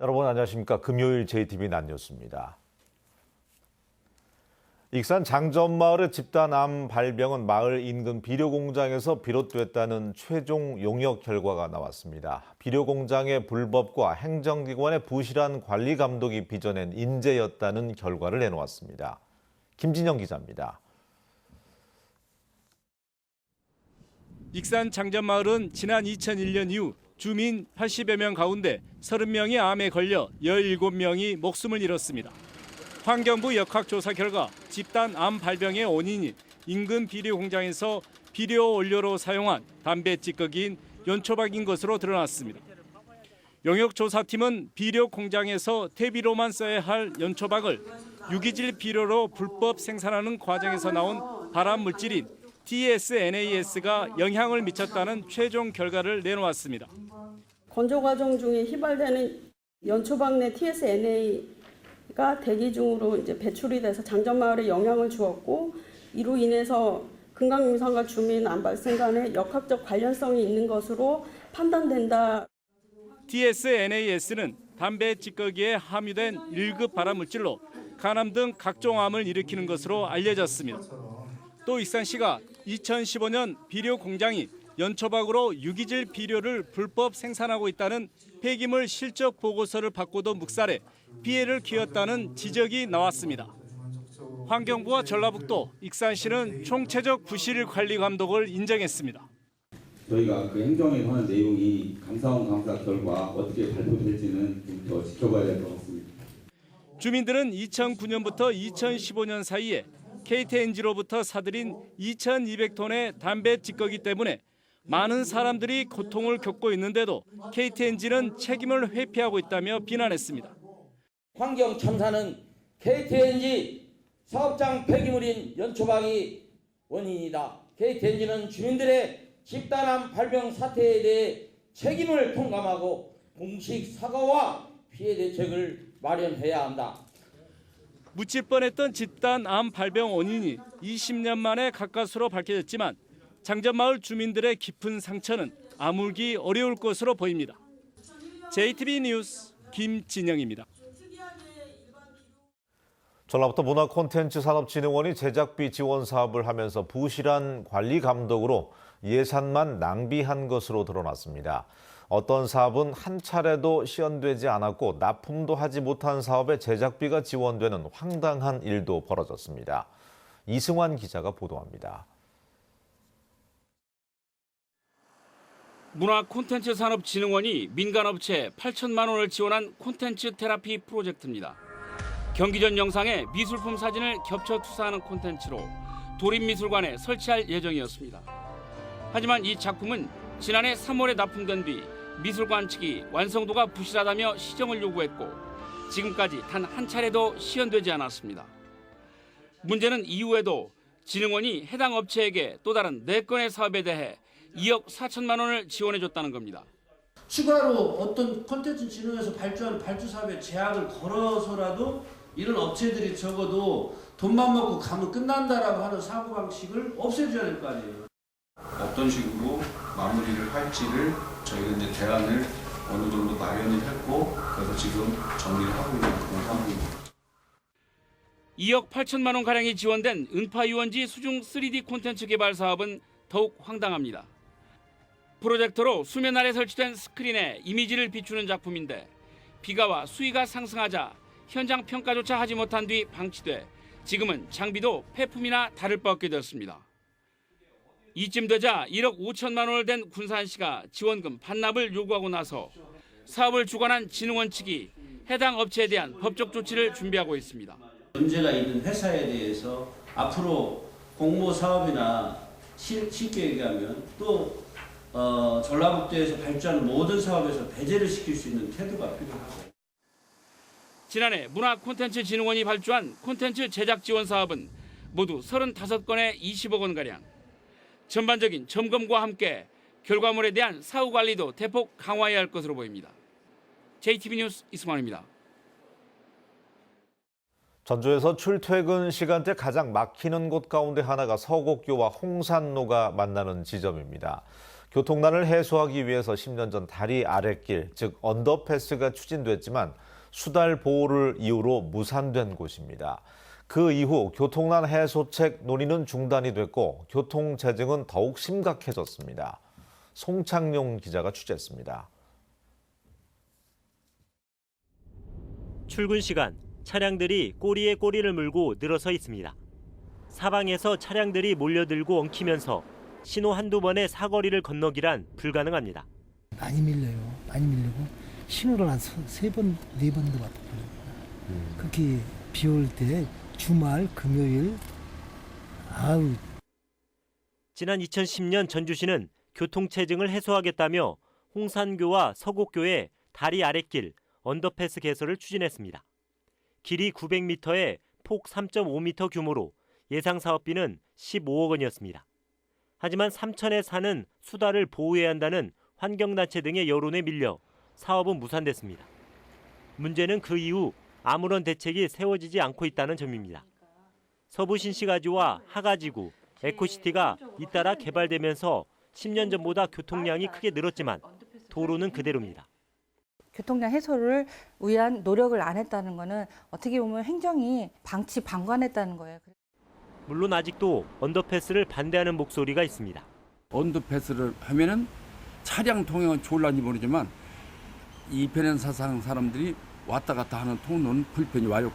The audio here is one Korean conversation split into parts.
여러분 안녕하십니까. 금요일 JTBC 낮 뉴스입니다. 익산 장전마을의 집단암 발병은 마을 인근 비료공장에서 비롯됐다는 최종 용역 결과가 나왔습니다. 비료공장의 불법과 행정기관의 부실한 관리 감독이 빚어낸 인재였다는 결과를 내놓았습니다. 김진영 기자입니다. 익산 장전마을은 지난 2001년 이후 주민 80여 명 가운데 30명이 암에 걸려 17명이 목숨을 잃었습니다. 환경부 역학조사 결과 집단 암 발병의 원인이 인근 비료 공장에서 비료 원료로 사용한 담배 찌꺼기인 연초박인 것으로 드러났습니다. 용역조사팀은 비료 공장에서 퇴비로만 써야 할 연초박을 유기질 비료로 불법 생산하는 과정에서 나온 발암 물질인 TSNAS가 영향을 미쳤다는 최종 결과를 내놓았습니다. 건조 과정 중에 휘발되는 연초박 내 TSNA가 대기 중으로 배출이 돼서 장전마을에 영향을 주었고, 이로 인해서 금강림상과 주민 암 발생 간에 역학적 관련성이 있는 것으로 판단된다. TSNAS는 담배 찌꺼기에 함유된 1급 발암 물질로 간암 등 각종 암을 일으키는 것으로 알려졌습니다. 또 익산시가 2015년 비료 공장이 연초박으로 유기질 비료를 불법 생산하고 있다는 폐기물 실적 보고서를 받고도 묵살해 피해를 키웠다는 지적이 나왔습니다. 환경부와 전라북도, 익산시는 총체적 부실 관리 감독을 인정했습니다. 저희가 그 행정에 관한 내용이 감사원 감사 결과 어떻게 발표될지는 좀 더 지켜봐야 될 것 같습니다. 주민들은 2009년부터 2015년 사이에 KTNG로부터 사들인 2,200톤의 담배 찌꺼기 때문에 많은 사람들이 고통을 겪고 있는데도 KTNG는 책임을 회피하고 있다며 비난했습니다. 환경참사는 KTNG 사업장 폐기물인 연초박이 원인이다. KTNG는 주민들의 집단암 발병 사태에 대해 책임을 통감하고 공식 사과와 피해 대책을 마련해야 한다. 묻힐 뻔했던 집단암 발병 원인이 20년 만에 가까스로 밝혀졌지만 장전마을 주민들의 깊은 상처는 아물기 어려울 것으로 보입니다. JTBC 뉴스 김진영입니다. 전라북도 문화콘텐츠산업진흥원이 제작비 지원 사업을 하면서 부실한 관리 감독으로 예산만 낭비한 것으로 드러났습니다. 어떤 사업은 한 차례도 시연되지 않았고 납품도 하지 못한 사업에 제작비가 지원되는 황당한 일도 벌어졌습니다. 이승환 기자가 보도합니다. 문화콘텐츠산업진흥원이 민간업체에 8천만 원을 지원한 콘텐츠 테라피 프로젝트입니다. 경기 전 영상에 미술품 사진을 겹쳐 투사하는 콘텐츠로 도립미술관에 설치할 예정이었습니다. 하지만 이 작품은 지난해 3월에 납품된 뒤 미술관 측이 완성도가 부실하다며 시정을 요구했고 지금까지 단 한 차례도 시연되지 않았습니다. 문제는 이후에도 진흥원이 해당 업체에게 또 다른 4건의 사업에 대해 2억 4천만 원을 지원해줬다는 겁니다. 추가로 어떤 콘텐츠 진흥에서 발주하는 발주 사업에 제약을 걸어서라도 이런 업체들이 적어도 돈만 먹고 가면 끝난다라고 하는 사고방식을 없애줘야 될 거 아니에요. 어떤 식으로 마무리를 할지를 저희가 이제 대안을 어느 정도 마련을 했고 그래서 지금 정리를 하고 있는 그런 상황입니다. 2억 8천만 원가량이 지원된 은파유원지 수중 3D 콘텐츠 개발 사업은 더욱 황당합니다. 프로젝터로 수면 아래 설치된 스크린에 이미지를 비추는 작품인데 비가 와 수위가 상승하자 현장 평가조차 하지 못한 뒤 방치돼 지금은 장비도 폐품이나 다를 바 없게 되었습니다. 이쯤 되자 1억 5천만 원을 댄 군산시가 지원금 반납을 요구하고 나서 사업을 주관한 진흥원 측이 해당 업체에 대한 법적 조치를 준비하고 있습니다. 문제가 있는 회사에 대해서 앞으로 공모 사업이나 쉽게 얘기하면 또 전라북도에서 발주하는 모든 사업에서 배제를 시킬 수 있는 태도가 필요하고. 지난해 문화콘텐츠진흥원이 발주한 콘텐츠 제작 지원 사업은 모두 35건에 20억 원가량. 전반적인 점검과 함께 결과물에 대한 사후 관리도 대폭 강화해야 할 것으로 보입니다. JTBC 뉴스 이승환입니다. 전주에서 출퇴근 시간대 가장 막히는 곳 가운데 하나가 서곡교와 홍산로가 만나는 지점입니다. 교통난을 해소하기 위해서 10년 전 다리 아랫길, 즉 언더패스가 추진됐지만 수달 보호를 이유로 무산된 곳입니다. 그 이후 교통난 해소책 논의는 중단이 됐고 교통 체증은 더욱 심각해졌습니다. 송창용 기자가 취재했습니다. 출근 시간, 차량들이 꼬리에 꼬리를 물고 늘어서 있습니다. 사방에서 차량들이 몰려들고 엉키면서 신호 한두 번에 사거리를 건너기란 불가능합니다. 많이 밀려요. 많이 밀리고 신호를 한 3번, 4번도 왔거든요. 그렇게 비 올 때 주말, 금요일, 지난 2010년 전주시는 교통체증을 해소하겠다며 홍산교와 서곡교에 다리 아랫길, 언더패스 개설을 추진했습니다. 길이 900m에 폭 3.5m 규모로 예상 사업비는 15억 원이었습니다. 하지만 삼천에 사는 수달을 보호해야 한다는 환경단체 등의 여론에 밀려 사업은 무산됐습니다. 문제는 그 이후 아무런 대책이 세워지지 않고 있다는 점입니다. 서부 신시가지와 하가지구, 에코시티가 잇따라 개발되면서 10년 전보다 교통량이 크게 늘었지만 도로는 그대로입니다. 교통량 해소를 위한 노력을 안 했다는 것은 어떻게 보면 행정이 방관했다는 거예요. 물론 아직도 언더패스를 반대하는 목소리가 있습니다. 언더패스를 하면은 차량 통행은 좋을런지 모르지만 이 변연사상 사람들이 왔다 갔다 하는 통로는 불편이 와요.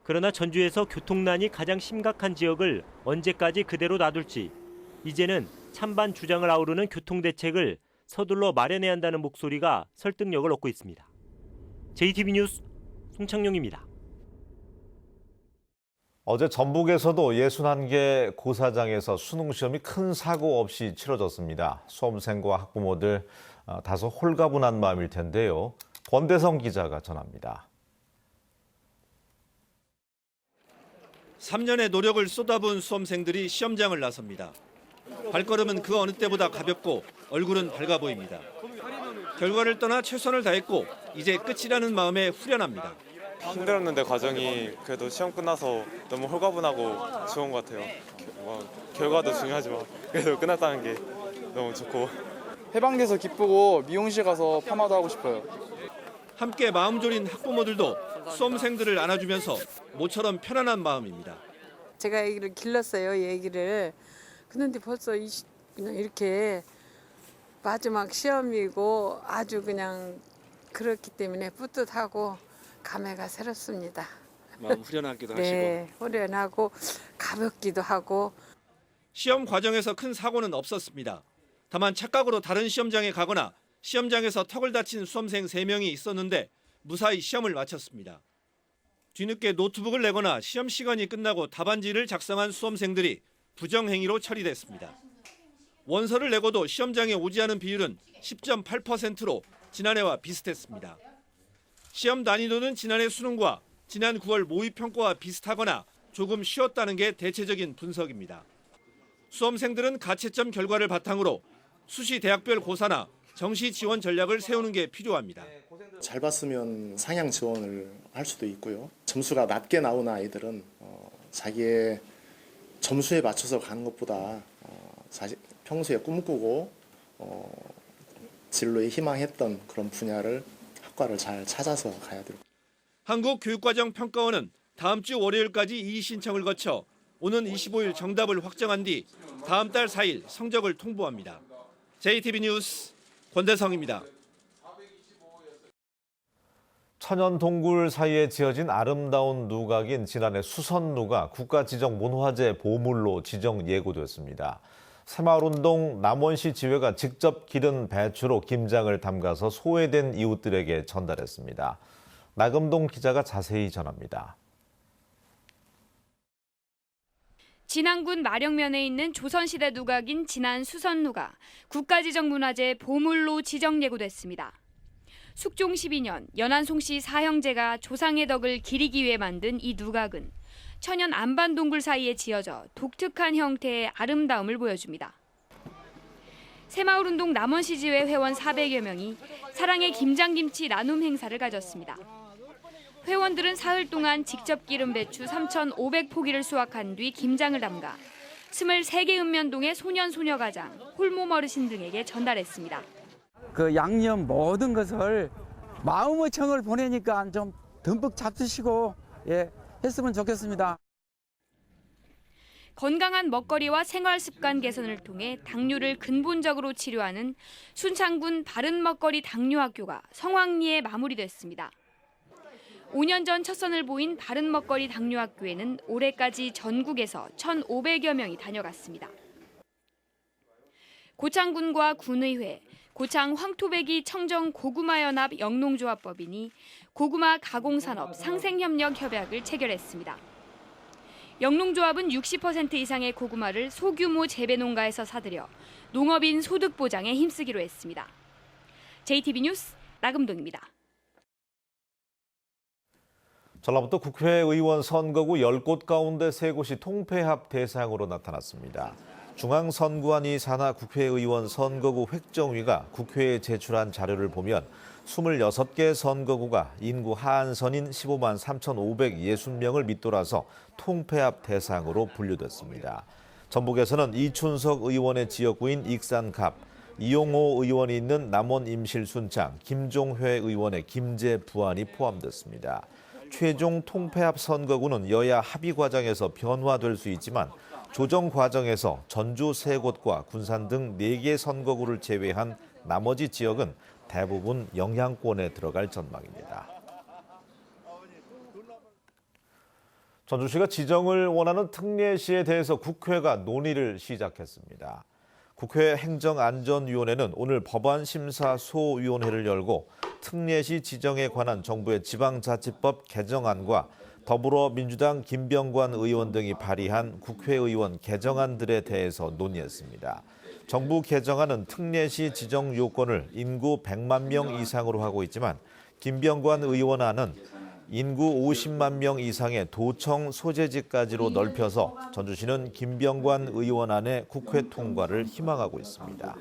그러나 전주에서 교통난이 가장 심각한 지역을 언제까지 그대로 놔둘지 이제는 찬반 주장을 아우르는 교통대책을 서둘러 마련해야 한다는 목소리가 설득력을 얻고 있습니다. JTB 뉴스 송창용입니다. 어제 전북에서도 61개 고사장에서 수능 시험이 큰 사고 없이 치러졌습니다. 수험생과 학부모들 다소 홀가분한 마음일 텐데요. 권대성 기자가 전합니다. 3년의 노력을 쏟아부은 수험생들이 시험장을 나섭니다. 발걸음은 그 어느 때보다 가볍고 얼굴은 밝아 보입니다. 결과를 떠나 최선을 다했고 이제 끝이라는 마음에 후련합니다. 힘들었는데 과정이 그래도 시험 끝나서 너무 홀가분하고 좋은 것 같아요. 결과도 중요하지만 그래도 끝났다는 게 너무 좋고 해방돼서 기쁘고 미용실 가서 파마도 하고 싶어요. 함께 마음 졸인 학부모들도 수험생들을 안아주면서 모처럼 편안한 마음입니다. 제가 애기를 길렀어요, 애기를. 그런데 벌써 그냥 이렇게 마지막 시험이고 아주 그냥 그렇기 때문에 뿌듯하고 감회가 새롭습니다. 마음 후련하기도 네, 하시고. 후련하고 가볍기도 하고. 시험 과정에서 큰 사고는 없었습니다. 다만 착각으로 다른 시험장에 가거나 시험장에서 턱을 다친 수험생 3명이 있었는데 무사히 시험을 마쳤습니다. 뒤늦게 노트북을 내거나 시험 시간이 끝나고 답안지를 작성한 수험생들이 부정행위로 처리됐습니다. 원서를 내고도 시험장에 오지 않은 비율은 10.8%로 지난해와 비슷했습니다. 시험 난이도는 지난해 수능과 지난 9월 모의평가와 비슷하거나 조금 쉬웠다는 게 대체적인 분석입니다. 수험생들은 가채점 결과를 바탕으로 수시 대학별 고사나 정시 지원 전략을 세우는 게 필요합니다. 잘 봤으면 상향 지원을 할 수도 있고요. 점수가 낮게 나온 아이들은 자기의 점수에 맞춰서 가는 것보다 평소에 꿈꾸고 진로에 희망했던 그런 분야를 학과를 잘 찾아서 가야 돼요. 한국교육과정평가원은 다음 주 월요일까지 이의 신청을 거쳐 오는 25일 정답을 확정한 뒤 다음 달 4일 성적을 통보합니다. JTB 뉴스 권대성입니다. 천연 동굴 사이에 지어진 아름다운 누각인 지난해 수선누가 국가지정문화재 보물로 지정 예고됐습니다. 새마을운동 남원시 지회가 직접 기른 배추로 김장을 담가서 소외된 이웃들에게 전달했습니다. 나금동 기자가 자세히 전합니다. 진안군 마령면에 있는 조선시대 누각인 진안 수선누가 국가지정문화재 보물로 지정 예고됐습니다. 숙종 12년 연안송씨 사형제가 조상의 덕을 기리기 위해 만든 이 누각은 천연 안반 동굴 사이에 지어져 독특한 형태의 아름다움을 보여줍니다. 새마을운동 남원시 지회 회원 400여 명이 사랑의 김장김치 나눔 행사를 가졌습니다. 회원들은 사흘 동안 직접 기른 배추 3,500포기를 수확한 뒤 김장을 담가 23개 읍면동의 소년 소녀가장, 홀몸 어르신 등에게 전달했습니다. 그 양념 모든 것을 마음의 청을 보내니까 좀 듬뿍 잡수시고 했으면 좋겠습니다. 건강한 먹거리와 생활 습관 개선을 통해 당뇨를 근본적으로 치료하는 순창군 바른먹거리 당뇨학교가 성황리에 마무리됐습니다. 5년 전 첫 선을 보인 바른먹거리 당뇨학교에는 올해까지 전국에서 1,500여 명이 다녀갔습니다. 고창군과 군의회, 고창 황토배기 청정 고구마연합 영농조합법인이 고구마 가공산업 상생협력 협약을 체결했습니다. 영농조합은 60% 이상의 고구마를 소규모 재배 농가에서 사들여 농업인 소득 보장에 힘쓰기로 했습니다. JTB 뉴스 나금동입니다. 전라북도 국회의원 선거구 10곳 가운데 3곳이 통폐합 대상으로 나타났습니다. 중앙선관위 산하 국회의원 선거구 획정위가 국회에 제출한 자료를 보면 26개 선거구가 인구 하한선인 15만 3,560명을 밑돌아서 통폐합 대상으로 분류됐습니다. 전북에서는 이춘석 의원의 지역구인 익산갑, 이용호 의원이 있는 남원 임실순창, 김종회 의원의 김제 부안이 포함됐습니다. 최종 통폐합 선거구는 여야 합의 과정에서 변화될 수 있지만 조정 과정에서 전주 3곳과 군산 등 4개 선거구를 제외한 나머지 지역은 대부분 영향권에 들어갈 전망입니다. 전주시가 지정을 원하는 특례시에 대해서 국회가 논의를 시작했습니다. 국회 행정안전위원회는 오늘 법안심사소위원회를 열고 특례시 지정에 관한 정부의 지방자치법 개정안과 더불어민주당 김병관 의원 등이 발의한 국회의원 개정안들에 대해서 논의했습니다. 정부 개정안은 특례시 지정 요건을 인구 100만 명 이상으로 하고 있지만 김병관 의원안은 인구 50만 명 이상의 도청 소재지까지로 넓혀서 전주시는 김병관 의원안의 국회 통과를 희망하고 있습니다.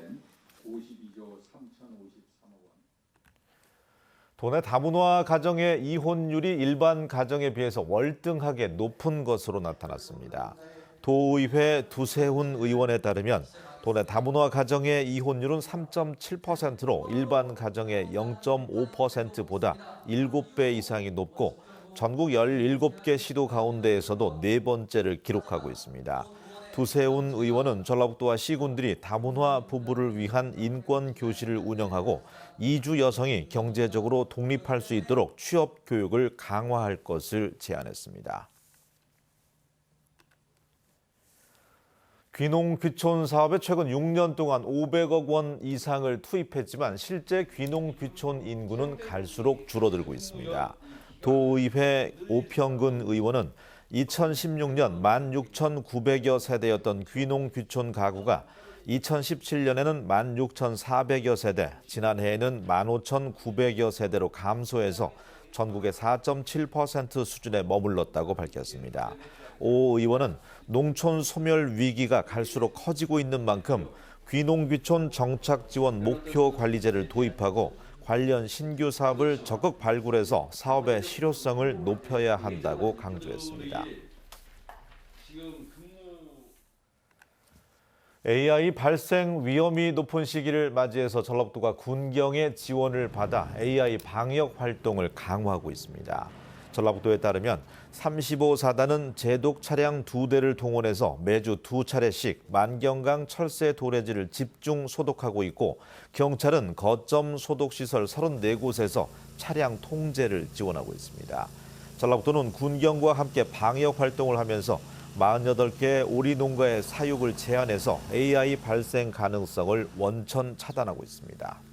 도내 다문화 가정의 이혼율이 일반 가정에 비해서 월등하게 높은 것으로 나타났습니다. 도의회 두세훈 의원에 따르면 도내 다문화 가정의 이혼율은 3.7%로 일반 가정의 0.5%보다 7배 이상이 높고 전국 17개 시도 가운데에서도 4번째를 기록하고 있습니다. 두세훈 의원은 전라북도와 시군들이 다문화 부부를 위한 인권 교실을 운영하고 이주 여성이 경제적으로 독립할 수 있도록 취업 교육을 강화할 것을 제안했습니다. 귀농귀촌 사업에 최근 6년 동안 500억 원 이상을 투입했지만 실제 귀농귀촌 인구는 갈수록 줄어들고 있습니다. 도의회 오평근 의원은 2016년 16,900여 세대였던 귀농귀촌 가구가 2017년에는 16,400여 세대, 지난해에는 15,900여 세대로 감소해서 전국의 4.7% 수준에 머물렀다고 밝혔습니다. 오 의원은 농촌 소멸 위기가 갈수록 커지고 있는 만큼 귀농귀촌 정착지원 목표 관리제를 도입하고 관련 신규 사업을 적극 발굴해서 사업의 실효성을 높여야 한다고 강조했습니다. AI 발생 위험이 높은 시기를 맞이해서 전라북도가 군경의 지원을 받아 AI 방역 활동을 강화하고 있습니다. 전라북도에 따르면 35사단은 제독 차량 2대를 동원해서 매주 2차례씩 만경강 철새 도래지를 집중 소독하고 있고 경찰은 거점 소독시설 34곳에서 차량 통제를 지원하고 있습니다. 전라북도는 군경과 함께 방역 활동을 하면서 48개 오리 농가의 사육을 제한해서 AI 발생 가능성을 원천 차단하고 있습니다.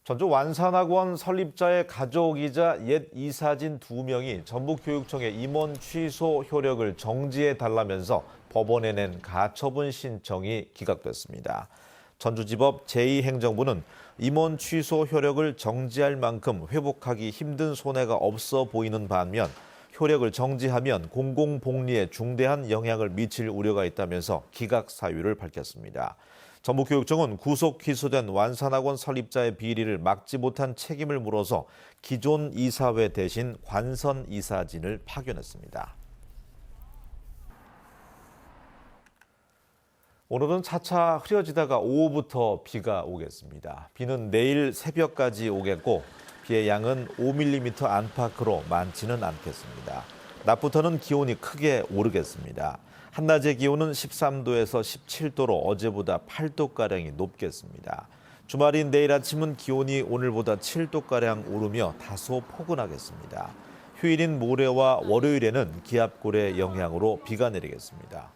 전주 완산학원 설립자의 가족이자 옛 이사진 2명이 전북교육청에 임원 취소 효력을 정지해달라면서 법원에 낸 가처분 신청이 기각됐습니다. 전주지법 제2행정부는 임원 취소 효력을 정지할 만큼 회복하기 힘든 손해가 없어 보이는 반면 효력을 정지하면 공공복리에 중대한 영향을 미칠 우려가 있다면서 기각 사유를 밝혔습니다. 전북교육청은 구속 기소된 완산학원 설립자의 비리를 막지 못한 책임을 물어서 기존 이사회 대신 관선 이사진을 파견했습니다. 오늘은 차차 흐려지다가 오후부터 비가 오겠습니다. 비는 내일 새벽까지 오겠고 비의 양은 5mm 안팎으로 많지는 않겠습니다. 낮부터는 기온이 크게 오르겠습니다. 한낮의 기온은 13도에서 17도로 어제보다 8도가량이 높겠습니다. 주말인 내일 아침은 기온이 오늘보다 7도가량 오르며 다소 포근하겠습니다. 휴일인 모레와 월요일에는 기압골의 영향으로 비가 내리겠습니다.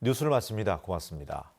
뉴스를 마칩니다. 고맙습니다.